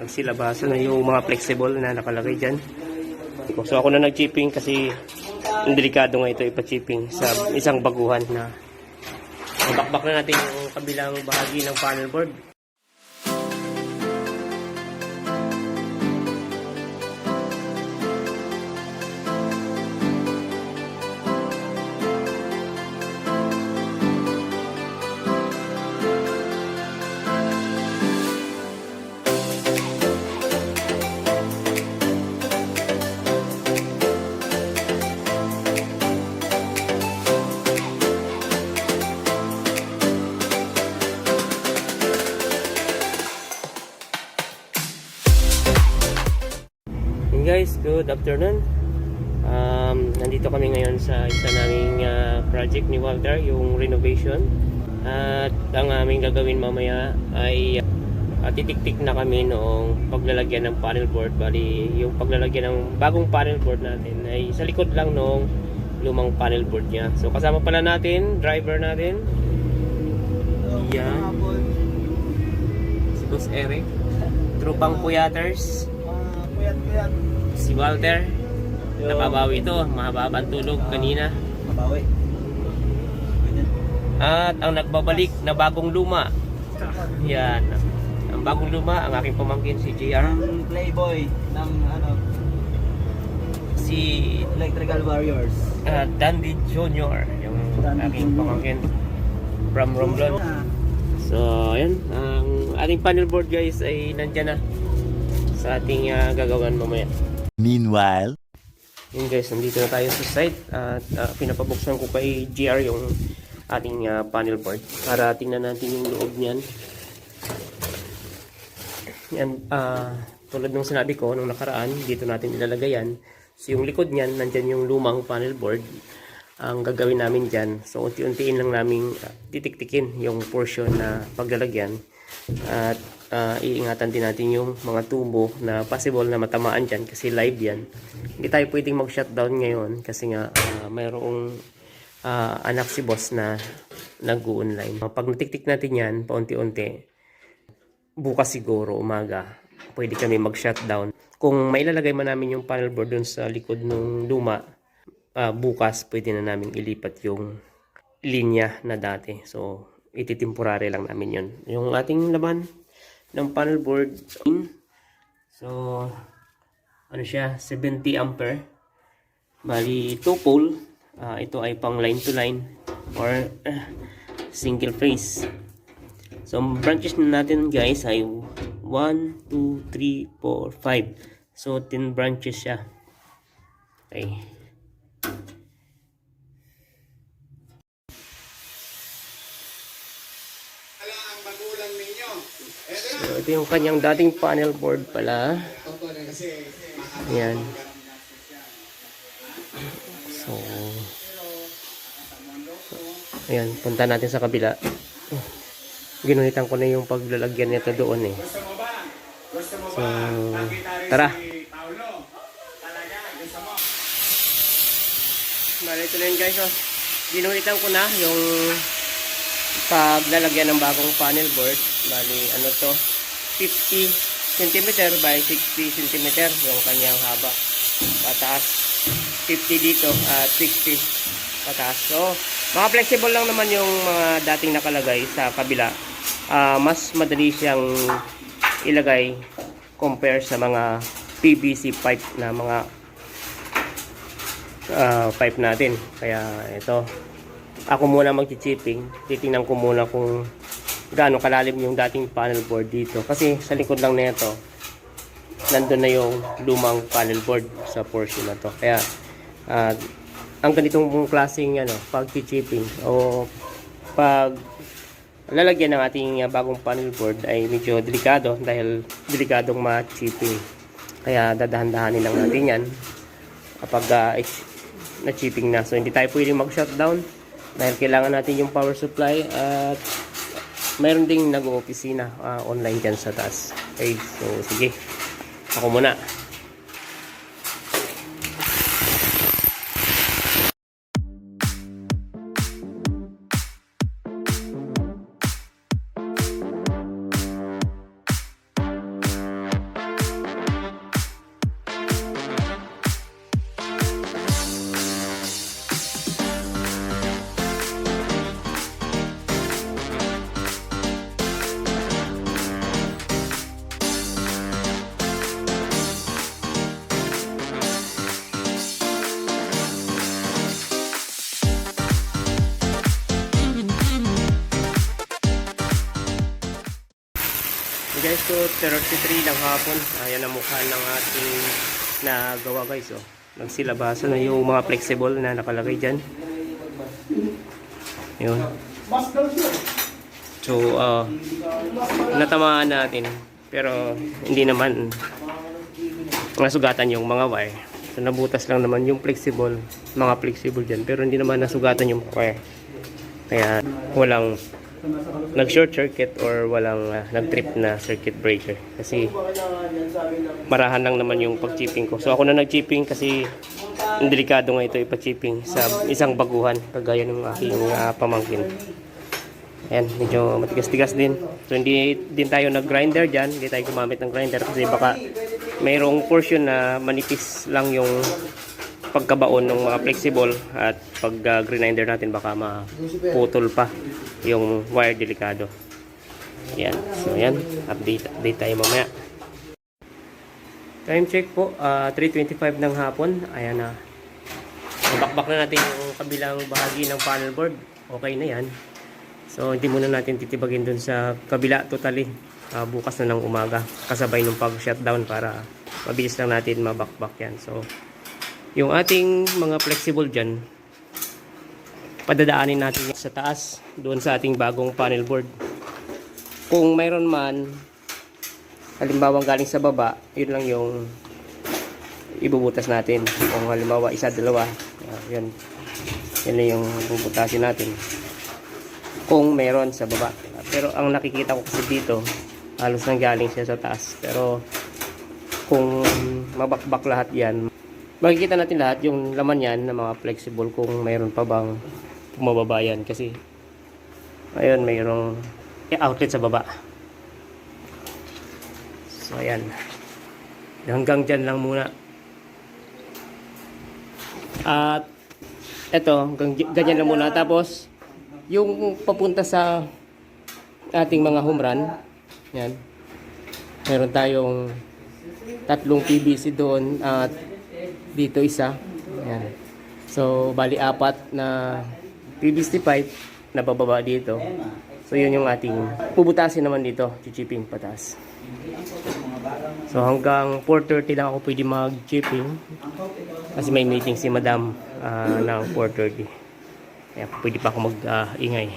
nagsilabasan na yung mga flexible na nakalagay dyan. So ako na nag-chipping kasi delikado nga ito ipa-chipping sa isang baguhan na bakbak na natin yung kabilang bahagi ng panel board. Guys, good afternoon. Nandito kami ngayon sa isa naming project ni Walter, yung renovation. At ang aming gagawin mamaya ay titik-tik na kami noong paglalagyan ng panel board. Bali, yung paglalagyan ng bagong panel board natin ay sa likod lang noong lumang panel board niya. So kasama pala natin, driver natin. Yan. Si Boss Eric. Trupang Kuyaters. Kuyat. Si Walter, nakabawi ito, mahababang tulog kanina. Mabawi. At ang nagbabalik na bagong luma. Yan. Ang bagong luma, ang aking pamangkin si JR. Ang playboy ng Si Electrical Warriors. Dandy Jr. Yung aking pamangkin from Romblon. So, ayan. Ang ating panel board guys ay nandyan na sa ating gagawin mamaya. Meanwhile, Yun guys, nandito na tayo sa site at pinapabuksan ko kay GR yung ating panel board para tingnan natin yung loob niyan. Yan, tulad ng sinabi ko nung nakaraan, dito natin ilalagay yan. So yung likod niyan, nandyan yung lumang panel board. Ang gagawin namin dyan, so unti-untiin lang namin titik-tikin yung portion na paglalagyan. At iingatan din natin yung mga tubo na possible na matamaan dyan kasi live yan. Hindi tayo pwedeng mag-shutdown ngayon kasi nga mayroong anak si boss na nag-online. Pag natiktik natin yan paunti-unti, bukas siguro umaga pwede kami mag-shutdown. Kung mailalagay man namin yung panel board dun sa likod ng luma, bukas pwede na namin ilipat yung linya na dati. So ititemporary lang namin yun. Yung ating laman ng panel board, so ano siya, 70 ampere, bali 2 pole. Ito ay pang line to line or single phase. So branches na natin guys ay 1, 2, 3, 4, 5. So 10 branches siya. Okay. So, ito yung kanyang dating panel board pala. Ayan. So, ayan, punta natin sa kabila. Ginuhitan ko na yung paglalagyan nito doon eh. So, tara. Bali, ito na yun guys. Oh. Ginuhitan ko na yung paglalagyan ng bagong panel board. Bali, ano to? 50 cm by 60 cm yung kanyang haba. Pataas. 50 dito at 60 pataas. So, mga flexible lang naman yung mga dating nakalagay sa kabila. Mas madali siyang ilagay compare sa mga PVC pipe na mga pipe natin. Kaya ito, ako muna mag-chipping. Titingnan ko muna kung gaano kalalim yung dating panel board dito. Kasi sa likod lang nito, nandun na yung lumang panel board sa portion na to. Kaya, ang ganitong klaseng pag-chipping o pag lalagyan ng ating bagong panel board ay medyo delikado dahil delikadong ma-chipping. Kaya dadahan-dahanin lang natin yan kapag na-chipping na. So hindi tayo pwedeng mag-shutdown dahil kailangan natin yung power supply at mayroon ding nag-oopisina online dyan sa taas. Okay, so sige, ako muna. 2:33 ng hapon. Ayan ang mukha ng ating nagawa guys. Oh. Nagsilabasan na yung mga flexible na nakalagay dyan. Yun. So, natamaan natin. Pero hindi naman nasugatan yung mga wire. So, nabutas lang naman yung flexible. Mga flexible dyan. Pero hindi naman nasugatan yung wire. Kaya walang nag-short circuit or walang nag-trip na circuit breaker. Kasi marahan lang naman yung pag-chipping ko. So ako na nag-chipping kasi delikado nga ito ipa-chipping sa isang baguhan kagaya ng aking pamangkin. Ayan, medyo matigas-tigas din. So hindi din tayo nag-grinder dyan. Hindi tayo gumamit ng grinder kasi baka mayroong portion na manipis lang yung pagkabaon ng mga flexible at pag grinder natin baka maputol pa yung wire delikado. Yan. So yan, update tayo mamaya. Time check po, 3:25 ng hapon. Ayan na. Bakbak na natin yung kabilang bahagi ng panel board. Okay na yan. So hindi muna natin titibagin dun sa kabila totally. Bukas na ng umaga kasabay ng pag-shutdown para mabilis lang natin mabakbak yan. So yung ating mga flexible dyan, padadaanin natin sa taas, doon sa ating bagong panel board. Kung mayroon man, halimbawa galing sa baba, yun lang yung ibubutas natin. Kung halimbawa isa, dalawa, yun na yung bubutasin natin. Kung mayroon sa baba. Pero ang nakikita ko kasi dito, halos nang galing siya sa taas. Pero kung mabakbak lahat yan, makikita natin lahat yung laman yan ng mga flexible kung mayroon pa bang bumababa yan kasi ayun mayroong outlet sa baba. So ayan, hanggang dyan lang muna at eto ganyan lang muna. Tapos yung papunta sa ating mga home run, yan, meron tayong tatlong PVC doon at dito isa. Ayan. So bali apat na PVC pipe na bababa dito. So yun yung ating puputasin naman dito, chipping patas. So hanggang 4:30 lang ako pwede mag-chipping kasi may meeting si madam ng 4:30. Kaya pwede pa ako mag-ingay.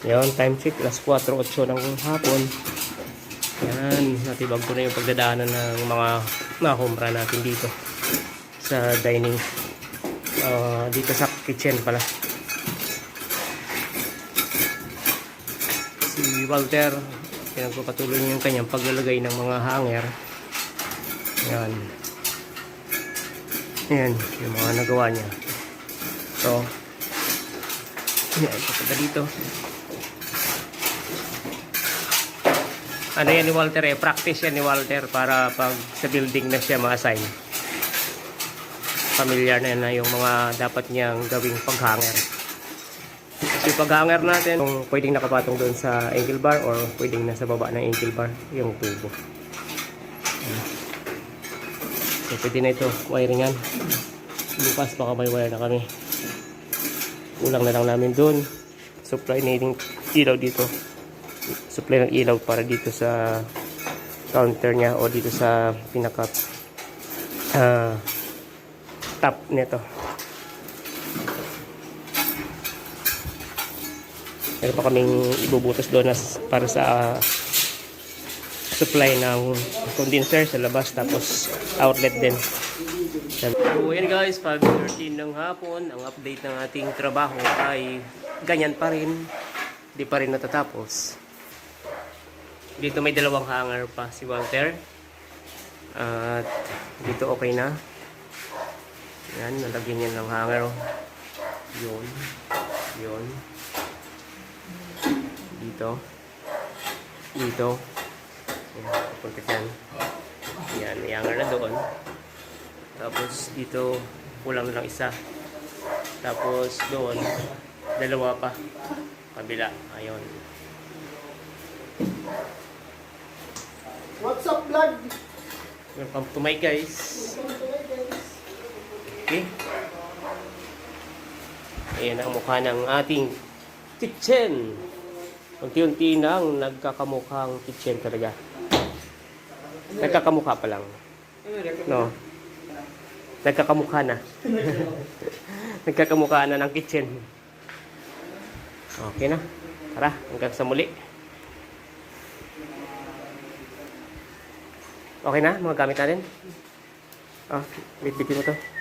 Yun, time check, alas 4:08 ng hapon. Yan, natibag ko na yung pagdadaanan ng mga home run natin dito sa dining, dito sa kitchen pala. Si Walter, pinagpapatuloy niya yung kanyang paglalagay ng mga hanger. Yan. Yan, yung mga nagawa niya. So, yan, ito dito. Ano yan ni Walter practice yan ni Walter para pag sa building na siya ma-assign. Familiar na yung mga dapat niyang gawing paghanger. So paghanger natin, kung pwedeng nakapatong doon sa angle bar or pwedeng nasa baba ng angle bar yung tubo. So pwede na ito, wiringan. Bukas baka may wire na kami. Kulang na lang namin doon. Supply na yung ilaw dito. Supply ng ilaw para dito sa counter niya o dito sa pinaka top nito. Meron pa kaming ibubutas doon para sa supply ng condenser sa labas, tapos outlet din. So yan guys, 5:13 ng hapon. Ang update ng ating trabaho ay ganyan pa rin, di pa rin natatapos. Dito may dalawang hanger pa si Walter. At dito okay na. Yan, nalagyan niya ng hanger. Yun. Yun. Dito. Dito. Yan, papunta dyan. Yan, may hanger na doon. Tapos dito, kulang na lang isa. Tapos doon, dalawa pa. Kabila. Ayun. What's up, vlog? Welcome to my guys. Okay. Ayan ang mukha ng ating kitchen. Unti-unti nang nagkakamukhang kitchen talaga. Nagkakamukha pa lang. No. Nagkakamukha na. Nagkakamukha na ng kitchen. Okay na. Tara, hanggang sa muli. Okay na mga gamit natin? Ah, bitbitin mo to.